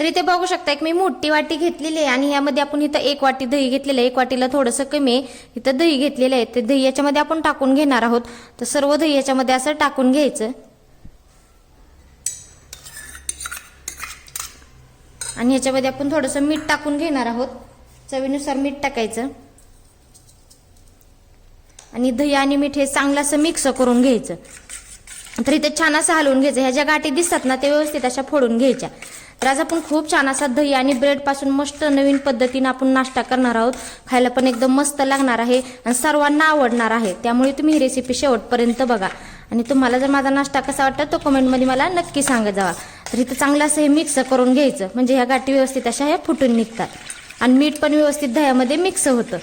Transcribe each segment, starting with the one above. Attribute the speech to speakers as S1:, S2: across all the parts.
S1: तर इथे बघू शकता एक मी मोठी वाटी घेतलेली आहे आणि यामध्ये आपण इथं 1 वाटी दही घेतलेलं आहे, 1 वाटीला थोडंसं कमी आहे इथं दही घेतलेलं आहे. ते दही याच्यामध्ये आपण टाकून घेणार आहोत. तर सर्व दही याच्यामध्ये असं टाकून घ्यायचं आणि याच्यामध्ये आपण थोडंसं मीठ टाकून घेणार आहोत. चवीनुसार मीठ टाकायचं आणि दही आणि मीठ हे चांगलं असं मिक्स करून घ्यायचं. तर इथे छान असं हलवून घ्यायचं. ह्या ज्या गाठी दिसतात ना ते व्यवस्थित अशा फोडून घ्यायच्या. तर आज आपण खूप छान असा दही आणि ब्रेड पासून मस्त नवीन पद्धतीने आपण नाश्ता करणार आहोत. खायला पण एकदम मस्त लागणार आहे आणि सर्वांना आवडणार आहे. त्यामुळे तुम्ही ही रेसिपी शेवटपर्यंत बघा आणि तुम्हाला जर माझा नाश्ता कसा वाटतो तो कमेंटमध्ये मला नक्की सांगत जावा. तर इथं चांगलं असं हे मिक्स करून घ्यायचं म्हणजे ह्या गाठी व्यवस्थित अशा ह्या फुटून निघतात आणि मीठ पण व्यवस्थित दह्यामध्ये मिक्स होतं.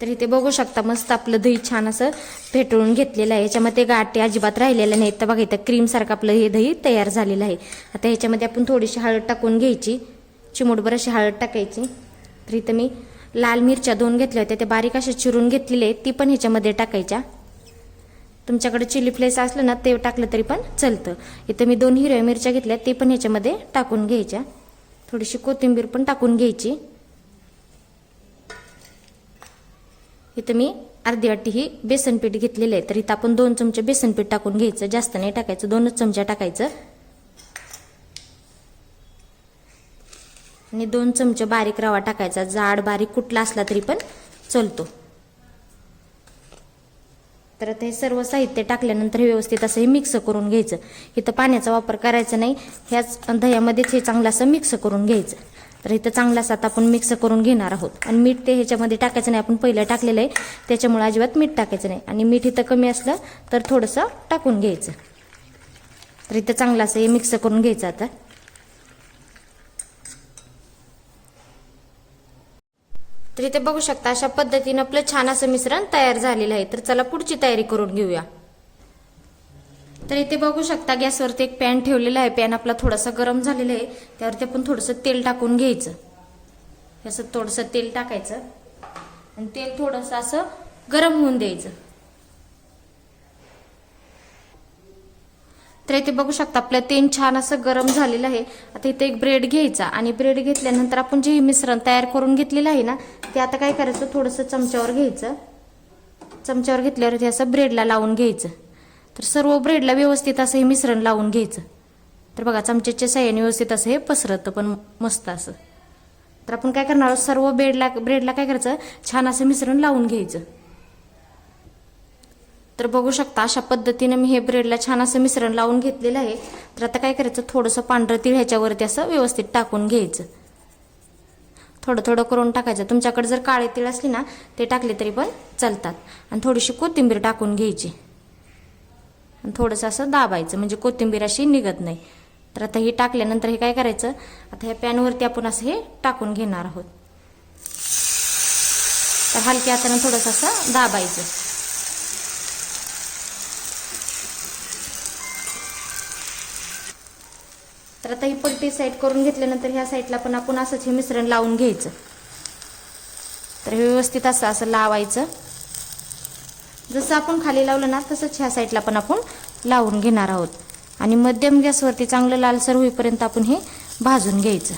S1: तर इथे बघू शकता मस्त आपलं दही छान असं फेटळून घेतलेलं आहे. याच्यामध्ये गाठी अजिबात राहिलेल्या नाहीत. तर बघा इथं क्रीम सारखं आपलं हे दही तयार झालेलं आहे. आता ह्याच्यामध्ये आपण थोडीशी हळद टाकून घ्यायची, चिमूटभर अशी हळद टाकायची. तर इथं मी लाल मिरच्या 2 घेतल्या होत्या, त्या बारीक अशा चिरून घेतलेल्या आहेत, ती पण ह्याच्यामध्ये टाकायच्या. तुमच्याकडे चिली फ्लेक्स असलं ना ते टाकलं तरी पण चालतं. इथं मी 2 हिरव्या मिरच्या घेतल्या, ते पण ह्याच्यामध्ये टाकून घ्यायच्या. थोडीशी कोथिंबीर पण टाकून घ्यायची. इथं मी अर्धी वाटी ही बेसन पीठ घेतलेलं आहे. तर इथं आपण 2 चमचे बेसन पीठ टाकून घ्यायचं, जास्त नाही टाकायचं, 2च चमचे टाकायचं आणि 2 चमचे बारीक रवा टाकायचा. जाड बारीक कुठला असला तरी पण चालतो. तर आता हे सर्व साहित्य टाकल्यानंतर हे व्यवस्थित असं हे मिक्स करून घ्यायचं. इथं पाण्याचा वापर करायचा नाही, ह्याच दह्यामध्येच हे चांगलं असं मिक्स करून घ्यायचं. तर इथं चांगलं असं आता आपण मिक्स करून घेणार आहोत आणि मीठ ते ह्याच्यामध्ये टाकायचं नाही, आपण पहिलं टाकलेलं आहे त्याच्यामुळे अजिबात मीठ टाकायचं नाही आणि मीठ इथं कमी असलं तर थोडंसं टाकून घ्यायचं. तर इथं चांगलं असं हे मिक्स करून घ्यायचं. आता तर इथे बघू शकता अशा पद्धतीनं आपलं छान असं मिश्रण तयार झालेलं आहे. तर चला पुढची तयारी करून घेऊया. तर इथे बघू शकता गॅसवरती एक पॅन ठेवलेला आहे. पॅन आपला थोडासा गरम झालेला आहे, त्यावरती आपण थोडंसं तेल टाकून घ्यायचं. असं थोडंसं तेल टाकायचं आणि तेल थोडंसं असं गरम होऊन द्यायचं. तर इथे बघू शकता आपलं तेल छान असं गरम झालेलं आहे. आता इथे एक ब्रेड घ्यायचा आणि ब्रेड घेतल्यानंतर आपण जे मिश्रण तयार करून घेतलेलं आहे ना ते आता काय करायचं, थोडंसं चमच्यावर घ्यायचं. चमच्यावर घेतल्यावर ते असं ब्रेडला लावून घ्यायचं. तर सर्व ब्रेडला व्यवस्थित असं हे मिश्रण लावून घ्यायचं. तर बघा चमच्याच्या साह्याने व्यवस्थित असं हे पसरतं पण मस्त असं. तर आपण काय करणार आहोत, सर्व ब्रेडला काय करायचं, छान असं मिश्रण लावून घ्यायचं. तर बघू शकता अशा पद्धतीने मी हे ब्रेडला छान असं मिश्रण लावून घेतलेलं आहे. तर आता काय करायचं, थोडंसं पांढरं तीळ ह्याच्यावरती असं व्यवस्थित टाकून घ्यायचं. थोडं थोडं करून टाकायचं. तुमच्याकडे जर काळे तीळ असली ना ते टाकले तरी पण चालतात. आणि थोडीशी कोथिंबीर टाकून घ्यायची आणि थोडंसं असं दाबायचं म्हणजे कोथिंबीर अशी निघत नाही. तर आता हे टाकल्यानंतर हे काय करायचं, आता ह्या पॅनवरती आपण असं हे टाकून घेणार आहोत. तर हलक्या हाताने थोडंसं असं दाबायचं. तर आता ही पलटी साईड करून घेतल्यानंतर ह्या साईडला पण आपण असंच हे मिश्रण लावून घ्यायचं. तर हे व्यवस्थित असं असं लावायचं. जसं आपण खाली लावलं ना तसंच ह्या साईडला पण आपण लावून घेणार आहोत आणि मध्यम गॅसवरती चांगलं लालसर होईपर्यंत आपण हे भाजून घ्यायचं.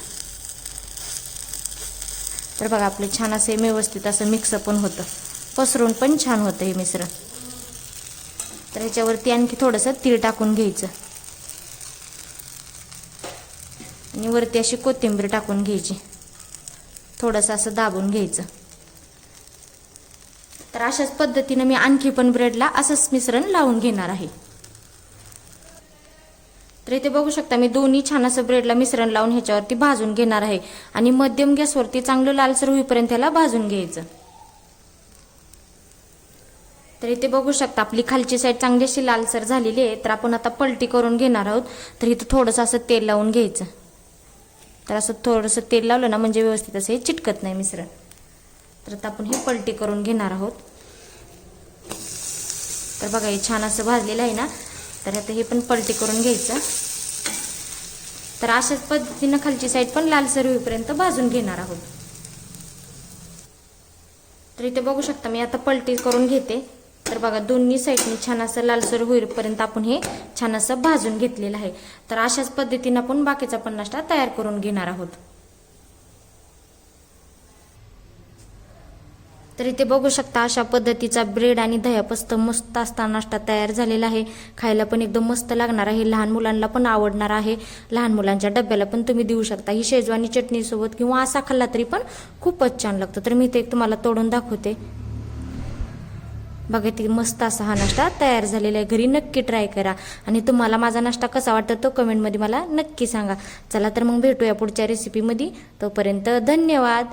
S1: तर बघा आपले छान असे व्यवस्थित असं मिक्स पण होतं, पसरून पण छान होतं हे मिश्रण. तर ह्याच्यावरती आणखी थोडंसं तीळ टाकून घ्यायचं आणि वरती अशी कोथिंबीर टाकून घ्यायची. थोडंसं असं दाबून घ्यायचं. तर अशाच पद्धतीने मी आणखी पण ब्रेडला असंच मिश्रण लावून घेणार आहे. तर इथे बघू शकता मी दोन्ही छान असं ब्रेडला मिश्रण लावून ह्याच्यावरती भाजून घेणार आहे आणि मध्यम गॅसवरती चांगलं लालसर होईपर्यंत ह्याला भाजून घ्यायचं. तर इथे बघू शकता आपली खालची साईड चांगली अशी लालसर झालेली आहे. तर आपण आता पलटी करून घेणार आहोत. तर इथं थोडंसं असं तेल लावून घ्यायचं. तर असं थोडंसं तेल लावलं ना म्हणजे व्यवस्थित असं हे चिटकत नाही मिश्रण. तर आता आपण हे पलटी करून घेणार आहोत. तर बघा हे छान असं भाजलेलं आहे ना. तर आता हे पण पलटी करून घ्यायचं. तर अशाच पद्धतीनं खालची साईड पण लालसर होईपर्यंत भाजून घेणार आहोत. तर इथे बघू शकता मी आता पलटी करून घेते. तर बघा दोन्ही साईडने छान असं लालसर होईपर्यंत आपण हे छान असं भाजून घेतलेलं आहे. तर अशाच पद्धतीने आपण बाकीचा पण नाश्ता तयार करून घेणार आहोत. तर इथे बघू शकता अशा पद्धतीचा ब्रेड आणि दह्यापासून मस्त असा नाश्ता तयार झालेला आहे. खायला पण एकदम मस्त लागणार आहे. लहान मुलांना पण आवडणार आहे. लहान मुलांच्या डब्याला पण तुम्ही देऊ शकता. ही शेजवानी चटणी सोबत किंवा असा खाल्ला तरी पण खूपच छान लागतो. तर मी ते तुम्हाला तोडून दाखवते. बघा ती मस्त असा हा नाश्ता तयार झालेला आहे. घरी नक्की ट्राय करा आणि तुम्हाला माझा नाश्ता कसा वाटतो तो कमेंटमध्ये मला नक्की सांगा. चला तर मग भेटूया पुढच्या रेसिपीमध्ये. तोपर्यंत धन्यवाद.